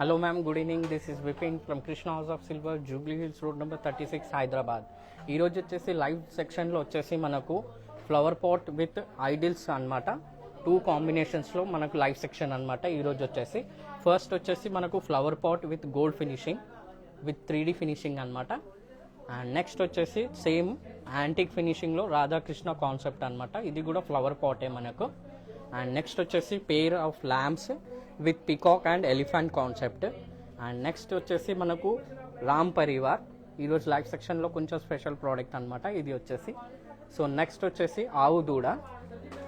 Hello ma'am, good evening. This is Vipin from Krishna House of Silver, Jubilee Hills Road number 36, Hyderabad. ఈరోజు వచ్చేసి live సెక్షన్లో వచ్చేసి మనకు flower pot with idols అనమాట. 2 కాంబినేషన్స్లో మనకు లైవ్ సెక్షన్ అనమాట. ఈరోజు వచ్చేసి ఫస్ట్ వచ్చేసి మనకు flower pot with gold finishing with 3D finishing అనమాట. అండ్ నెక్స్ట్ వచ్చేసి సేమ్ యాంటిక్ ఫినిషింగ్లో రాధాకృష్ణ కాన్సెప్ట్ అనమాట. ఇది కూడా ఫ్లవర్ పాటే మనకు. అండ్ నెక్స్ట్ వచ్చేసి pair of lamps with peacock and elephant concept. And next వచ్చేసి మనకు రామ్ పరివార్. ఈరోజు లైవ్ సెక్షన్లో కొంచెం స్పెషల్ ప్రోడక్ట్ అనమాట ఇది వచ్చేసి. సో నెక్స్ట్ వచ్చేసి ఆవు దూడ.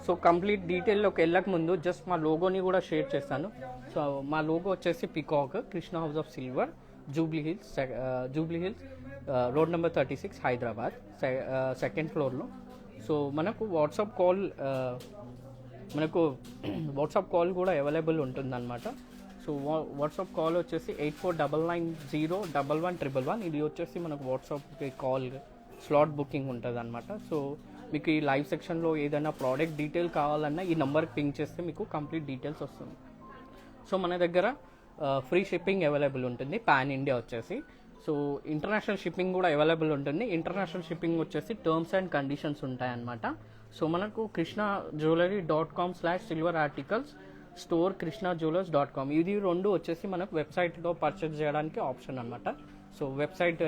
సో కంప్లీట్ డీటెయిల్లోకి వెళ్ళక ముందు జస్ట్ మా లోగోని కూడా షేర్ చేస్తాను. సో మా లోగో వచ్చేసి peacock, Krishna house of silver, Jubilee hills road number 36 Hyderabad, second ఫ్లోర్లో. సో మనకు వాట్సాప్ కాల్ కూడా అవైలబుల్ ఉంటుందన్నమాట. సో వాట్సాప్ కాల్ వచ్చేసి 8499011111. ఇది వచ్చేసి మనకు వాట్సాప్కి కాల్ స్లాట్ బుకింగ్ ఉంటుంది అనమాట. సో మీకు ఈ లైవ్ సెక్షన్లో ఏదైనా ప్రోడక్ట్ డీటెయిల్ కావాలన్నా ఈ నెంబర్కి పింక్ చేస్తే మీకు కంప్లీట్ డీటెయిల్స్ వస్తుంది. సో మన దగ్గర ఫ్రీ షిప్పింగ్ అవైలబుల్ ఉంటుంది పాన్ ఇండియా వచ్చేసి. సో ఇంటర్నేషనల్ షిప్పింగ్ కూడా అవైలబుల్ ఉంటుంది. ఇంటర్నేషనల్ షిప్పింగ్ వచ్చేసి టర్మ్స్ అండ్ కండిషన్స్ ఉంటాయన్నమాట. సో మనకు krishnajewelry.com/silver articles స్టోర్ krishnajewelers.com ఇది రెండు వచ్చేసి మనకు వెబ్సైట్లో పర్చేజ్ చేయడానికి ఆప్షన్ అనమాట. సో వెబ్సైట్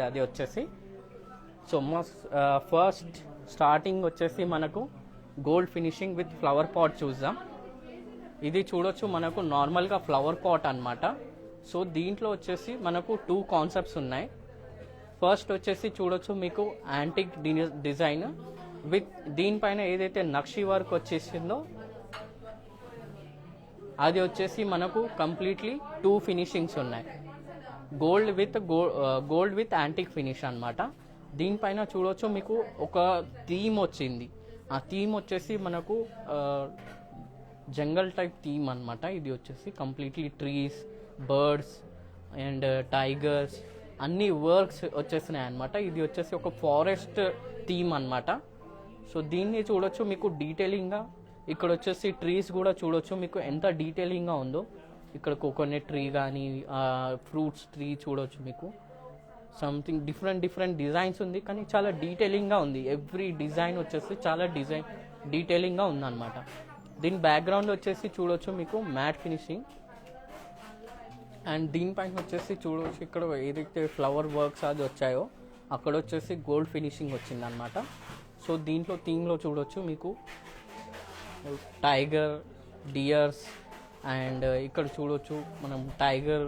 అది వచ్చేసి. సో ఫస్ట్ స్టార్టింగ్ వచ్చేసి మనకు gold finishing with flower pot చూద్దాం. ఇది చూడొచ్చు మనకు నార్మల్గా ఫ్లవర్ పాట్ అనమాట. సో దీంట్లో వచ్చేసి మనకు 2 కాన్సెప్ట్స్ ఉన్నాయి. ఫస్ట్ వచ్చేసి చూడొచ్చు మీకు యాంటిక్ డిజైన్ విత్ దీనిపైన ఏదైతే నక్షి వర్క్ వచ్చేసిందో అది వచ్చేసి మనకు కంప్లీట్లీ 2 ఫినిషింగ్స్ ఉన్నాయి. గోల్డ్ విత్ యాంటిక్ ఫినిష్ అనమాట. దీనిపైన చూడొచ్చు మీకు ఒక థీమ్ వచ్చింది. ఆ థీమ్ వచ్చేసి మనకు జంగల్ టైప్ థీమ్ అనమాట. ఇది వచ్చేసి completely trees, birds and tigers అన్ని వర్క్స్ వచ్చేసినాయి అనమాట. ఇది వచ్చేసి ఒక ఫారెస్ట్ థీమ్ అనమాట. సో దీన్ని చూడొచ్చు మీకు డీటెయిలింగ్గా. ఇక్కడ వచ్చేసి ట్రీస్ కూడా చూడొచ్చు మీకు ఎంత డీటెయిలింగ్గా ఉందో. ఇక్కడ కోకోనట్ ట్రీ కానీ ఫ్రూట్స్ ట్రీ చూడొచ్చు మీకు. సంథింగ్ డిఫరెంట్ డిజైన్స్ ఉంది కానీ చాలా డీటెయిలింగ్గా ఉంది. ఎవ్రీ డిజైన్ వచ్చేసి చాలా డీటెయిలింగ్గా ఉందన్నమాట. దీని బ్యాక్గ్రౌండ్ వచ్చేసి చూడొచ్చు మీకు మ్యాట్ ఫినిషింగ్. అండ్ దీనిపైన వచ్చేసి చూడవచ్చు ఇక్కడ ఏదైతే ఫ్లవర్ వర్క్స్ అది వచ్చాయో అక్కడ వచ్చేసి గోల్డ్ ఫినిషింగ్ వచ్చిందనమాట. సో దీంట్లో థీమ్లో చూడొచ్చు మీకు టైగర్, డియర్స్ అండ్ ఇక్కడ చూడొచ్చు మనం టైగర్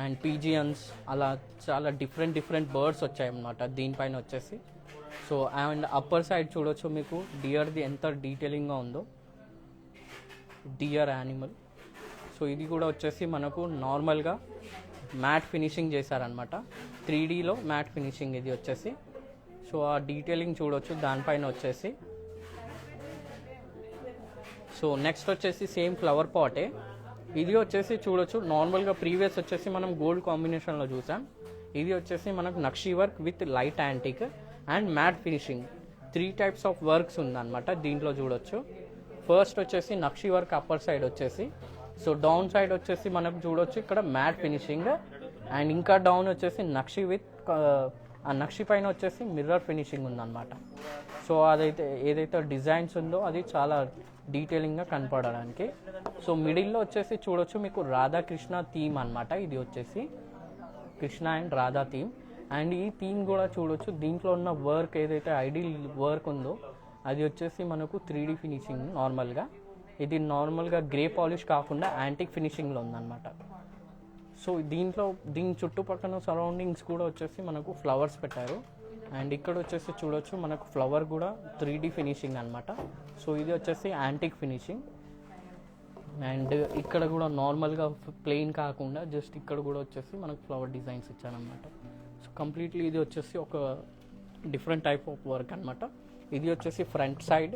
అండ్ పీజియన్స్ అలా చాలా డిఫరెంట్ బర్డ్స్ వచ్చాయన్నమాట దీనిపైన వచ్చేసి. సో అండ్ అప్పర్ సైడ్ చూడొచ్చు మీకు డియర్ది ఎంత డీటెయిలింగ్గా ఉందో, డియర్ యానిమల్. సో ఇది కూడా వచ్చేసి మనకు నార్మల్గా మ్యాట్ ఫినిషింగ్ చేశారనమాట. 3Dలో మ్యాట్ ఫినిషింగ్ ఇది వచ్చేసి. సో ఆ డీటెయిలింగ్ చూడొచ్చు దానిపైన వచ్చేసి. సో నెక్స్ట్ వచ్చేసి సేమ్ ఫ్లవర్ పాటే. ఇది వచ్చేసి చూడొచ్చు నార్మల్గా ప్రీవియస్ వచ్చేసి మనం గోల్డ్ కాంబినేషన్లో చూసాం. ఇది వచ్చేసి మనకు నక్షి work with light antique and matte finishing 3 types of works ఉందన్నమాట దీంట్లో చూడొచ్చు. ఫస్ట్ వచ్చేసి నక్షి వర్క్ అప్పర్ సైడ్ వచ్చేసి. సో డౌన్ సైడ్ వచ్చేసి మనకు చూడొచ్చు ఇక్కడ మ్యాట్ ఫినిషింగ్ అండ్ ఇంకా డౌన్ వచ్చేసి నక్షి విత్ ఆ నక్షి పైన వచ్చేసి మిర్రర్ ఫినిషింగ్ ఉందన్నమాట. సో ఏదైతే డిజైన్స్ ఉందో అది చాలా డీటెయిలింగ్గా కనపడడానికి. సో మిడిల్లో వచ్చేసి చూడొచ్చు మీకు రాధాకృష్ణ థీమ్ అనమాట. ఇది వచ్చేసి Krishna and Radha theme. And ఈ థీమ్ కూడా చూడొచ్చు దీంట్లో ఉన్న వర్క్ ఏదైతే ఐడిల్ వర్క్ ఉందో అది వచ్చేసి మనకు 3D ఫినిషింగ్ నార్మల్గా. ఇది నార్మల్గా గ్రే పాలిష్ కాకుండా యాంటిక్ ఫినిషింగ్లో ఉందన్నమాట. సో దీని చుట్టుపక్కల సరౌండింగ్స్ కూడా వచ్చేసి మనకు ఫ్లవర్స్ పెట్టారు. అండ్ ఇక్కడ వచ్చేసి చూడొచ్చు మనకు ఫ్లవర్ కూడా 3D ఫినిషింగ్ అనమాట. సో ఇది వచ్చేసి యాంటిక్ ఫినిషింగ్. అండ్ ఇక్కడ కూడా నార్మల్గా ప్లెయిన్ కాకుండా జస్ట్ ఇక్కడ కూడా వచ్చేసి మనకు ఫ్లవర్ డిజైన్స్ ఇచ్చారనమాట. సో కంప్లీట్లీ ఇది వచ్చేసి ఒక డిఫరెంట్ టైప్ ఆఫ్ వర్క్ అనమాట. ఇది వచ్చేసి ఫ్రంట్ సైడ్.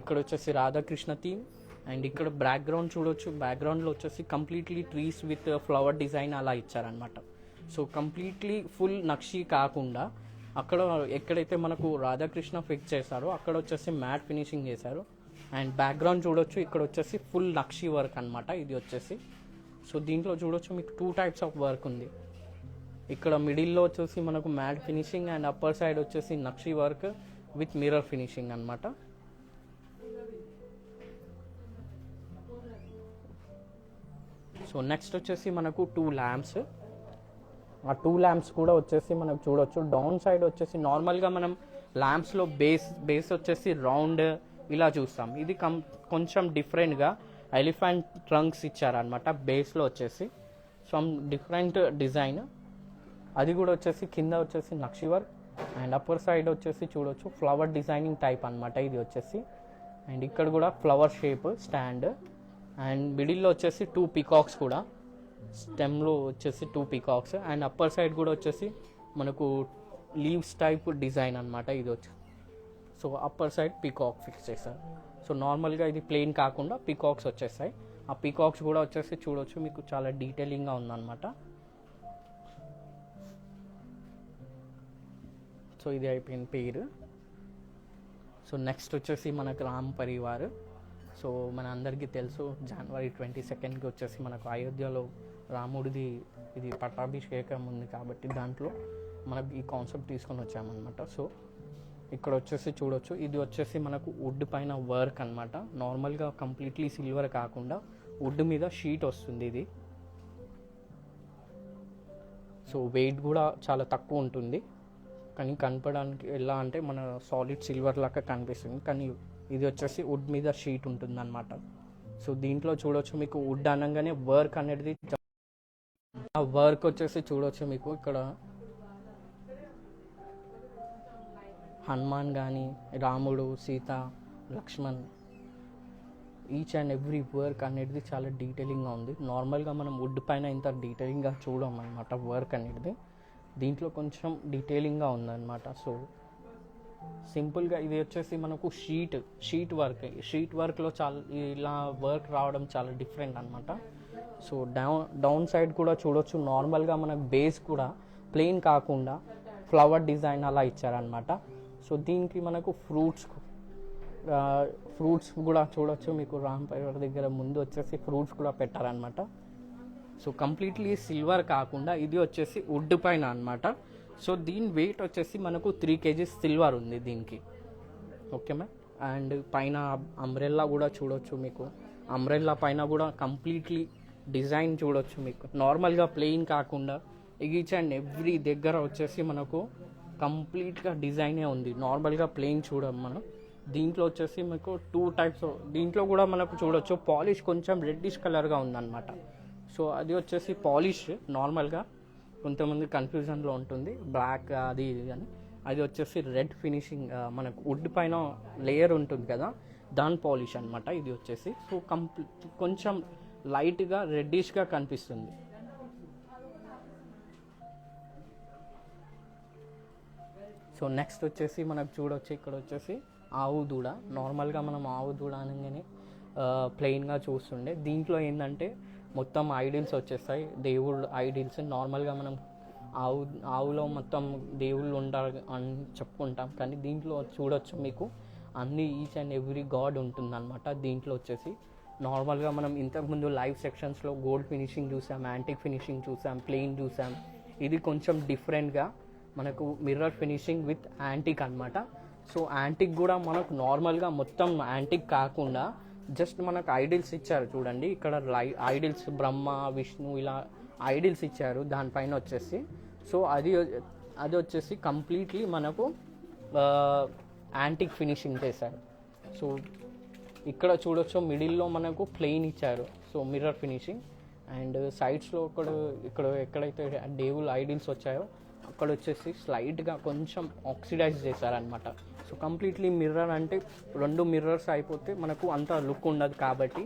ఇక్కడ వచ్చేసి రాధాకృష్ణ థీమ్. అండ్ ఇక్కడ బ్యాక్గ్రౌండ్ చూడొచ్చు. బ్యాక్గ్రౌండ్లో వచ్చేసి completely trees with flower design అలా ఇచ్చారనమాట. సో కంప్లీట్లీ ఫుల్ నక్షి కాకుండా అక్కడ ఎక్కడైతే మనకు రాధాకృష్ణ ఫిక్స్ చేశారో అక్కడ వచ్చేసి మ్యాట్ ఫినిషింగ్ చేశారు. అండ్ బ్యాక్గ్రౌండ్ చూడొచ్చు ఇక్కడ వచ్చేసి ఫుల్ నక్షి వర్క్ అనమాట ఇది వచ్చేసి. సో దీంట్లో చూడొచ్చు మీకు 2 టైప్స్ ఆఫ్ వర్క్ ఉంది. ఇక్కడ మిడిల్లో వచ్చేసి మనకు mat finishing and upper side వచ్చేసి నక్షి వర్క్ విత్ మిర్రర్ ఫినిషింగ్ అనమాట. సో నెక్స్ట్ వచ్చేసి మనకు 2 ల్యాంప్స్. ఆ 2 ల్యాంప్స్ కూడా వచ్చేసి మనకు చూడొచ్చు. డౌన్ సైడ్ వచ్చేసి నార్మల్గా మనం ల్యాంప్స్లో బేస్ వచ్చేసి రౌండ్ ఇలా చూస్తాం. ఇది కొంచెం డిఫరెంట్గా ఎలిఫెంట్ ట్రంక్స్ ఇచ్చారనమాట బేస్లో వచ్చేసి. Some different design. అది కూడా వచ్చేసి కింద వచ్చేసి నక్షి వర్క్ అండ్ అప్పర్ సైడ్ వచ్చేసి చూడొచ్చు ఫ్లవర్ డిజైనింగ్ టైప్ అనమాట ఇది వచ్చేసి. అండ్ ఇక్కడ కూడా ఫ్లవర్ షేప్ స్టాండ్ అండ్ మిడిల్లో వచ్చేసి 2 పీకాక్స్ కూడా. స్టెమ్లో వచ్చేసి 2 పీకాక్స్ అండ్ అప్పర్ సైడ్ కూడా వచ్చేసి మనకు లీవ్స్ టైప్ డిజైన్ అనమాట ఇది వచ్చి. So upper side peacock fix చేశారు. సో నార్మల్గా ఇది ప్లెయిన్ కాకుండా పీకాక్స్ వచ్చేసాయి. ఆ పీకాక్స్ కూడా వచ్చేసి చూడొచ్చు మీకు చాలా డీటెయిలింగ్గా ఉందన్నమాట. సో ఇది అయిపోయింది పేరు. సో నెక్స్ట్ వచ్చేసి మనకు రామ్ పరివార్. సో మన అందరికీ తెలుసు జనవరి 22కి వచ్చేసి మనకు అయోధ్యలో రాముడిది ఇది పట్టాభిషేకం ఉంది కాబట్టి దాంట్లో మనకు ఈ కాన్సెప్ట్ తీసుకొని వచ్చామన్నమాట. సో ఇక్కడ వచ్చేసి చూడొచ్చు ఇది వచ్చేసి మనకు వుడ్ పైన వర్క్ అనమాట. నార్మల్గా కంప్లీట్లీ సిల్వర్ కాకుండా వుడ్ మీద షీట్ వస్తుంది ఇది. సో వెయిట్ కూడా చాలా తక్కువ ఉంటుంది కానీ కనపడడానికి ఎలా అంటే మన సాలిడ్ సిల్వర్ లాగా కనిపిస్తుంది కానీ ఇది వచ్చేసి వుడ్ మీద షీట్ ఉంటుంది అనమాట. సో దీంట్లో చూడొచ్చు మీకు వుడ్ అనగానే వర్క్ అనేది ఆ వర్క్ వచ్చేసి చూడొచ్చు మీకు ఇక్కడ హనుమాన్ కానీ రాముడు Sita Lakshman each and every work అనేది చాలా డీటెయిలింగ్గా ఉంది. నార్మల్గా మనం వుడ్ పైన ఇంత డీటెయిలింగ్గా చూడం అనమాట వర్క్ అనేది. దీంట్లో కొంచెం డీటెయిలింగ్గా ఉందన్నమాట. సో సింపుల్గా ఇది వచ్చేసి మనకు షీట్ వర్క్లో చాలా ఇలా వర్క్ రావడం చాలా డిఫరెంట్ అనమాట. సో డౌన్ సైడ్ కూడా చూడొచ్చు నార్మల్గా మనకు బేస్ కూడా ప్లెయిన్ కాకుండా ఫ్లవర్ డిజైన్ అలా ఇచ్చారనమాట. సో దీనికి మనకు ఫ్రూట్స్ కూడా చూడొచ్చు మీకు రామ్ పరివార్ దగ్గర ముందు వచ్చేసి ఫ్రూట్స్ కూడా పెట్టారనమాట. సో కంప్లీట్లీ సిల్వర్ కాకుండా ఇది వచ్చేసి వుడ్ పైన అనమాట. సో దీని వెయిట్ వచ్చేసి మనకు 3 kgs సిల్వర్ ఉంది దీనికి. Okay ma'am. అండ్ పైన అంబ్రెల్లా కూడా చూడొచ్చు మీకు. అంబ్రెల్లా పైన కూడా కంప్లీట్లీ డిజైన్ చూడొచ్చు మీకు. నార్మల్గా ప్లెయిన్ కాకుండా ఈచ్ అండ్ ఎవ్రీ దగ్గర వచ్చేసి మనకు కంప్లీట్గా డిజైనే ఉంది. నార్మల్గా ప్లెయిన్ చూడం మనం. దీంట్లో వచ్చేసి మీకు 2 టైప్స్. దీంట్లో కూడా మనకు చూడొచ్చు పాలిష్ కొంచెం రెడ్డిష్ కలర్గా ఉందన్నమాట. సో అది వచ్చేసి పాలిష్. నార్మల్గా కొంతమంది కన్ఫ్యూజన్లో ఉంటుంది బ్లాక్ అది ఇది అని. అది వచ్చేసి రెడ్ ఫినిషింగ్ మనకు వుడ్ పైన లేయర్ ఉంటుంది కదా దాని పాలిష్ అనమాట ఇది వచ్చేసి. సో కొంచెం లైట్గా రెడ్డిష్గా కనిపిస్తుంది. సో నెక్స్ట్ వచ్చేసి మనకు చూడొచ్చు ఇక్కడ వచ్చేసి ఆవు దూడ. నార్మల్గా మనం ఆవు దూడ అనగానే ప్లెయిన్గా చూస్తుండే. దీంట్లో ఏంటంటే మొత్తం ఐడిల్స్ వచ్చేస్తాయి, దేవుళ్ళు ఐడిల్స్. నార్మల్గా మనం ఆవులో మొత్తం దేవుళ్ళు ఉంటారు అని చెప్పుకుంటాం కానీ దీంట్లో చూడొచ్చు మీకు అన్ని ఈచ్ అండ్ ఎవ్రీ గాడ్ ఉంటుందన్నమాట. దీంట్లో వచ్చేసి నార్మల్గా మనం ఇంతకుముందు లైవ్ సెక్షన్స్లో గోల్డ్ ఫినిషింగ్ చూసాం, యాంటిక్ ఫినిషింగ్ చూసాం, ప్లెయిన్ చూసాం. ఇది కొంచెం డిఫరెంట్గా మనకు మిర్రర్ ఫినిషింగ్ విత్ యాంటిక్ అనమాట. సో యాంటిక్ కూడా మనకు నార్మల్గా మొత్తం యాంటిక్ కాకుండా జస్ట్ మనకు ఐడిల్స్ ఇచ్చారు చూడండి. ఇక్కడ ఐడిల్స్ బ్రహ్మ విష్ణు ఇలా ఐడిల్స్ ఇచ్చారు దానిపైన వచ్చేసి. సో అది వచ్చేసి కంప్లీట్లీ మనకు యాంటిక్ ఫినిషింగ్ చేశారు. సో ఇక్కడ చూడొచ్చు మిడిల్లో మనకు ప్లెయిన్ ఇచ్చారు. సో మిర్రర్ ఫినిషింగ్ అండ్ సైడ్స్లో ఇక్కడ ఎక్కడైతే దేవుళ్ళు ఐడిల్స్ వచ్చాయో అక్కడ వచ్చేసి స్లైట్గా కొంచెం ఆక్సిడైజ్ చేశారనమాట. సో కంప్లీట్లీ మిర్రర్ అంటే 2 మిర్రర్స్ అయిపోతే మనకు అంత లుక్ ఉండదు కాబట్టి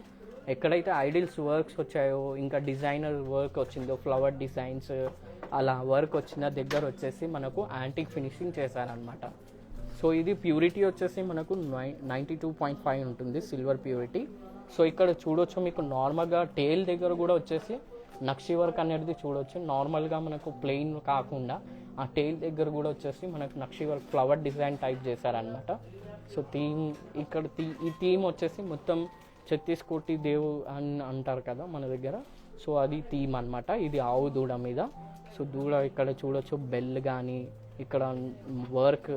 ఎక్కడైతే ఐడిల్స్ వర్క్స్ వచ్చాయో ఇంకా డిజైనర్ వర్క్ వచ్చిందో ఫ్లవర్ డిజైన్స్ అలా వర్క్ వచ్చిన దగ్గర వచ్చేసి మనకు యాంటిక్ ఫినిషింగ్ చేశారనమాట. సో ఇది ప్యూరిటీ వచ్చేసి మనకు 92.5 ఉంటుంది సిల్వర్ ప్యూరిటీ. సో ఇక్కడ చూడొచ్చు మీకు నార్మల్గా టేల్ దగ్గర కూడా వచ్చేసి నక్షి వర్క్ అనేది చూడొచ్చు. నార్మల్గా మనకు ప్లెయిన్ కాకుండా ఆ టేల్ దగ్గర కూడా వచ్చేసి మనకు నక్షి వర్క్ ఫ్లవర్ డిజైన్ టైప్ చేశారనమాట. సో థీమ్ ఇక్కడ ఈ థీమ్ వచ్చేసి మొత్తం ఛత్తీస్కోటి దేవు అని అంటారు కదా మన దగ్గర. సో అది థీమ్ అనమాట. ఇది ఆవు దూడ మీద. సో దూడ ఇక్కడ చూడొచ్చు, బెల్ కానీ ఇక్కడ వర్క్,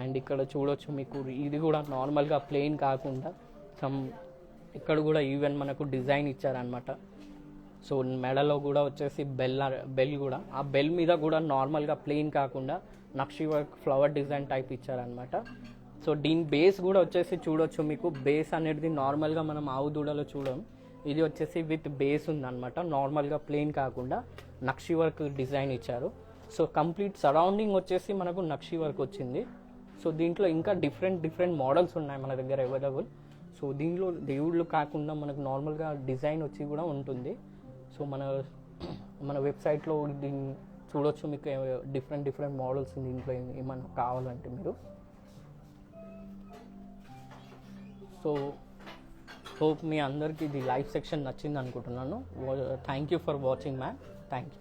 అండ్ ఇక్కడ చూడొచ్చు మీకు ఇది కూడా నార్మల్గా ప్లెయిన్ కాకుండా ఇక్కడ కూడా ఈవెన్ మనకు డిజైన్ ఇచ్చారనమాట. సో మెడలో కూడా వచ్చేసి బెల్ కూడా, ఆ బెల్ మీద కూడా నార్మల్గా ప్లెయిన్ కాకుండా నక్షి వర్క్ ఫ్లవర్ డిజైన్ టైప్ ఇచ్చారనమాట. సో దీని బేస్ కూడా వచ్చేసి చూడొచ్చు మీకు, బేస్ అనేది నార్మల్గా మనం ఆవు దూడలో చూడం, ఇది వచ్చేసి విత్ బేస్ ఉందన్నమాట. నార్మల్గా ప్లెయిన్ కాకుండా నక్షి వర్క్ డిజైన్ ఇచ్చారు. సో కంప్లీట్ సరౌండింగ్ వచ్చేసి మనకు నక్షి వర్క్ వచ్చింది. సో దీంట్లో ఇంకా డిఫరెంట్ మోడల్స్ ఉన్నాయి మన దగ్గర అవైలబుల్. సో దీంట్లో దేవుళ్ళు కాకుండా మనకు నార్మల్గా డిజైన్ వచ్చి కూడా ఉంటుంది. సో మన వెబ్సైట్లో దీన్ని చూడొచ్చు, మీకు డిఫరెంట్ మోడల్స్ దీంట్లో ఏమైనా కావాలంటే మీరు. సో హోప్ మీ అందరికీ ఇది లైవ్ సెక్షన్ నచ్చింది అనుకుంటున్నాను. Thank you for watching ma'am. Thank you.